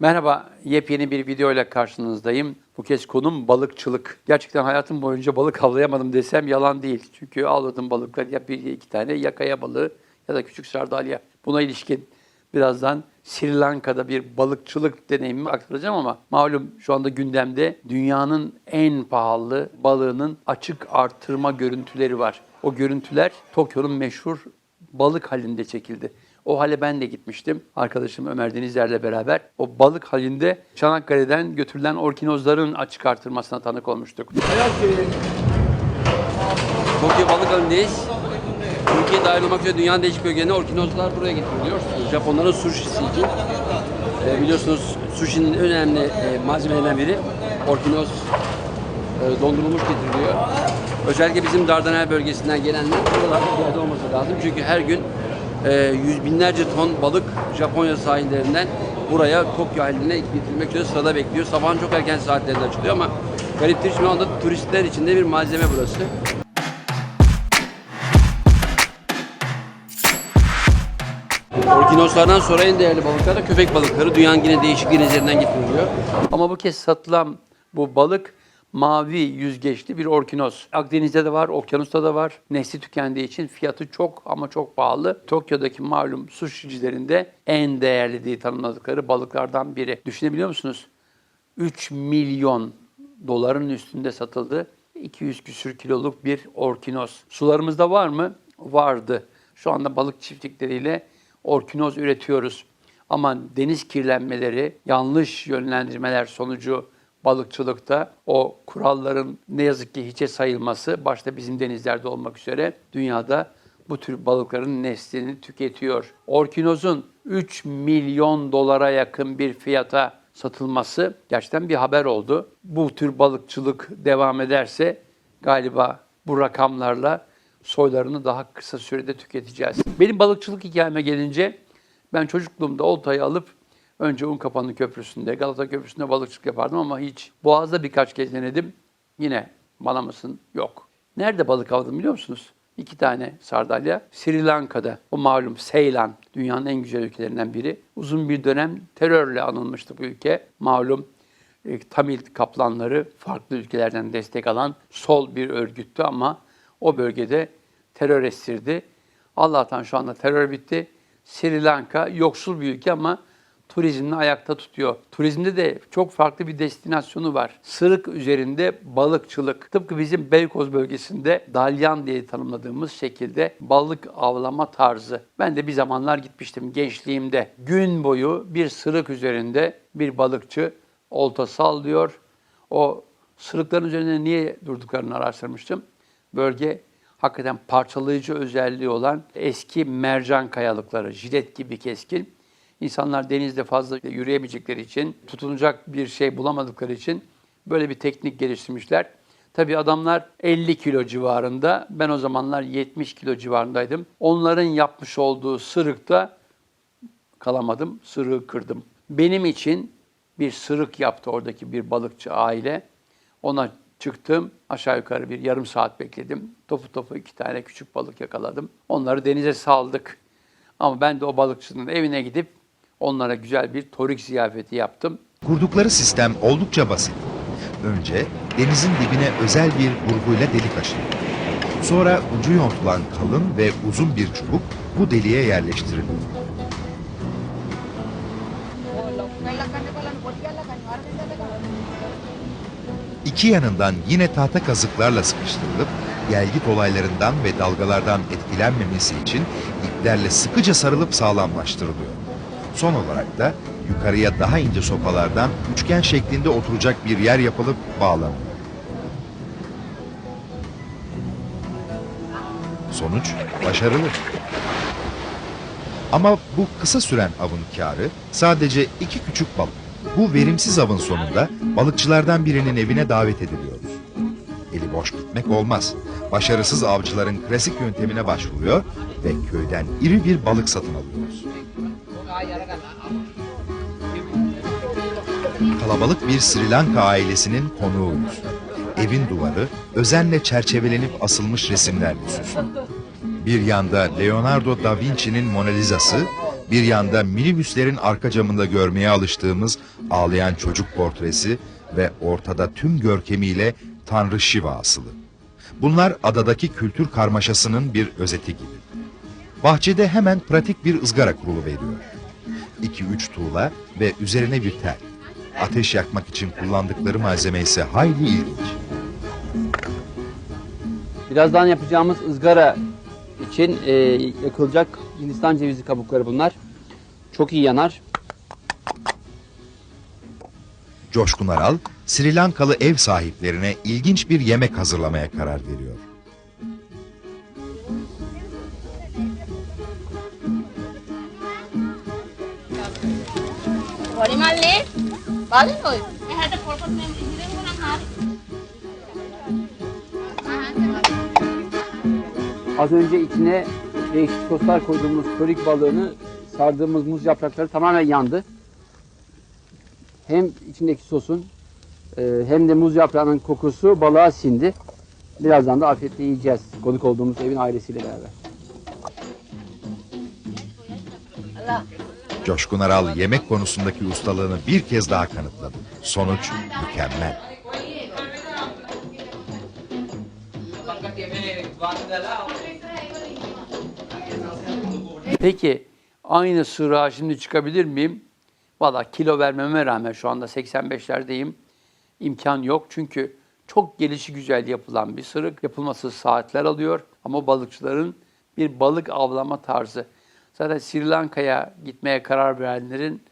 Merhaba, yepyeni bir video ile karşınızdayım. Bu kez konum balıkçılık. Gerçekten hayatım boyunca balık avlayamadım desem yalan değil. Çünkü avladığım balıklar ya bir iki tane ya kaya balığı ya da küçük sardalya. Buna ilişkin birazdan Sri Lanka'da bir balıkçılık deneyimimi aktaracağım ama malum şu anda gündemde dünyanın en pahalı balığının açık artırma görüntüleri var. O görüntüler Tokyo'nun meşhur balık halinde çekildi. O hale ben de gitmiştim. Arkadaşım Ömer Denizler'le beraber. O balık halinde Çanakkale'den götürülen orkinozların açık artırmasına tanık olmuştuk. Tokyo balık halindeyiz. Türkiye dahil olmak üzere dünyanın değişik bölgelerine orkinozlar buraya getiriliyor. Japonların sushisi için. Biliyorsunuz sushi'nin önemli malzemelerinden biri orkinoz dondurulmuş getiriliyor. Özellikle bizim Dardanel bölgesinden gelenler buralarda bir yerde olması lazım. Çünkü her gün yüz binlerce ton balık Japonya sahillerinden buraya Tokyo haline getirilmek üzere sırada bekliyor. Sabahın çok erken saatlerinde açılıyor ama gariptir şu anda turistler için de bir malzeme burası. Orkinoslardan sonra en değerli balıklar da köpek balıkları. Dünyanın yine değişik denizlerinden getiriliyor. Ama bu kez satılan bu balık mavi yüzgeçli bir orkinos. Akdeniz'de de var, okyanusta da var. Nesli tükendiği için fiyatı çok ama çok pahalı. Tokyo'daki malum sushicilerinde en değerli diye tanımladıkları balıklardan biri. Düşünebiliyor musunuz? 3 milyon doların üstünde satıldı. 200 küsür kiloluk bir orkinos. Sularımızda var mı? Vardı. Şu anda balık çiftlikleriyle orkinoz üretiyoruz. Ama deniz kirlenmeleri, yanlış yönlendirmeler sonucu balıkçılıkta o kuralların ne yazık ki hiçe sayılması, başta bizim denizlerde olmak üzere dünyada bu tür balıkların neslini tüketiyor. Orkinozun 3 milyon dolara yakın bir fiyata satılması gerçekten bir haber oldu. Bu tür balıkçılık devam ederse galiba bu rakamlarla soylarını daha kısa sürede tüketeceğiz. Benim balıkçılık hikayeme gelince ben çocukluğumda oltayı alıp önce Unkapanı Köprüsü'nde, Galata Köprüsü'nde balıkçılık yapardım ama hiç. Boğaz'da birkaç kez denedim. Yine bana mısın? Yok. Nerede balık avladım biliyor musunuz? 2 tane sardalya. Sri Lanka'da. O malum Seylan. Dünyanın en güzel ülkelerinden biri. Uzun bir dönem terörle anılmıştı bu ülke. Malum Tamil kaplanları farklı ülkelerden destek alan sol bir örgüttü ama o bölgede terör estirdi. Allah'tan şu anda terör bitti. Sri Lanka yoksul bir ülke ama turizmini ayakta tutuyor. Turizmde de çok farklı bir destinasyonu var. Sırık üzerinde balıkçılık. Tıpkı bizim Beykoz bölgesinde dalyan diye tanımladığımız şekilde balık avlama tarzı. Ben de bir zamanlar gitmiştim gençliğimde. Gün boyu bir sırık üzerinde bir balıkçı olta sallıyor. O sırıkların üzerinde niye durduklarını araştırmıştım. Bölge hakikaten parçalayıcı özelliği olan eski mercan kayalıkları, jilet gibi keskin. İnsanlar denizde fazla yürüyemeyecekleri için, tutunacak bir şey bulamadıkları için böyle bir teknik geliştirmişler. Tabii adamlar 50 kilo civarında, ben o zamanlar 70 kilo civarındaydım. Onların yapmış olduğu sırıkta kalamadım, sırığı kırdım. Benim için bir sırık yaptı oradaki bir balıkçı aile. Ona çıktım, aşağı yukarı bir yarım saat bekledim. Topu topu 2 tane küçük balık yakaladım. Onları denize saldık. Ama ben de o balıkçının evine gidip onlara güzel bir torik ziyafeti yaptım. Kurdukları sistem oldukça basit. Önce denizin dibine özel bir burguyla delik açılıyor. Sonra ucu yontulan kalın ve uzun bir çubuk bu deliğe yerleştiriliyor. İki yanından yine tahta kazıklarla sıkıştırılıp gelgit olaylarından ve dalgalardan etkilenmemesi için iplerle sıkıca sarılıp sağlamlaştırılıyor. Son olarak da yukarıya daha ince sopalardan üçgen şeklinde oturacak bir yer yapılıp bağlanıyor. Sonuç başarılı. Ama bu kısa süren avın kârı sadece 2 küçük balık. Bu verimsiz avın sonunda balıkçılardan birinin evine davet ediliyoruz. Eli boş gitmek olmaz. Başarısız avcıların klasik yöntemine başvuruyor ve köyden iri bir balık satın alıyoruz. Kalabalık bir Sri Lanka ailesinin konuğuyuz. Evin duvarı özenle çerçevelenip asılmış resimlerle süslü. Bir yanda Leonardo da Vinci'nin Mona Lisa'sı, Bir yanda minibüslerin arka camında görmeye alıştığımız ağlayan çocuk portresi ve ortada tüm görkemiyle Tanrı Şiva asılı. Bunlar adadaki kültür karmaşasının bir özeti gibi. Bahçede hemen pratik bir ızgara kuruluveriyor. 2-3 tuğla ve üzerine bir tel. Ateş yakmak için kullandıkları malzeme ise hayli ilginç. Birazdan yapacağımız ızgara için yakılacak Hindistan cevizi kabukları bunlar. Çok iyi yanar. Coşkun Aral, Sri Lankalı ev sahiplerine ilginç bir yemek hazırlamaya karar veriyor. වරිමල්ලේ බලන්න ඔය එහාට පොල්පත් මේ ඉහිරෙන් ගොනක් හරි Az önce içine değişik soslar koyduğumuz körik balığını sardığımız muz yaprakları tamamen yandı. Hem içindeki sosun hem de muz yaprağının kokusu balığa sindi. Birazdan da afiyetle yiyeceğiz. Konuk olduğumuz evin ailesiyle beraber. Coşkun Aral yemek konusundaki ustalığını bir kez daha kanıtladı. Sonuç mükemmel. Peki aynı sıra şimdi çıkabilir miyim? Valla kilo vermeme rağmen şu anda 85'lerdeyim. İmkan yok çünkü çok gelişigüzel yapılan bir sırık. Yapılması saatler alıyor ama balıkçıların bir balık avlama tarzı. Zaten Sri Lanka'ya gitmeye karar verenlerin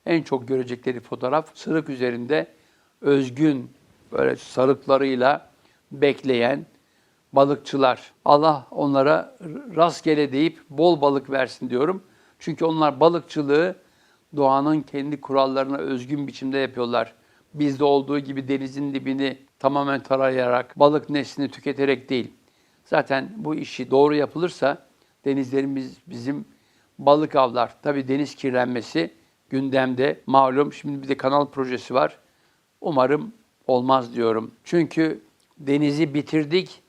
en çok görecekleri fotoğraf sırık üzerinde özgün böyle sarıklarıyla bekleyen balıkçılar. Allah onlara rastgele deyip bol balık versin diyorum. Çünkü onlar balıkçılığı doğanın kendi kurallarına özgün biçimde yapıyorlar. Bizde olduğu gibi denizin dibini tamamen tarayarak, balık neslini tüketerek değil. Zaten bu işi doğru yapılırsa denizlerimiz bizim balık avlar. Tabii deniz kirlenmesi gündemde malum. Şimdi bir de kanal projesi var. Umarım olmaz diyorum. Çünkü denizi bitirdik,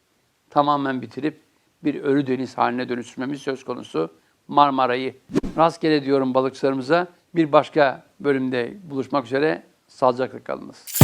tamamen bitirip bir ölü deniz haline dönüştürmemiz söz konusu. Marmara'yı rastgele diyorum balıkçılarımıza. Bir başka bölümde buluşmak üzere. Sağlıcakla kalınız.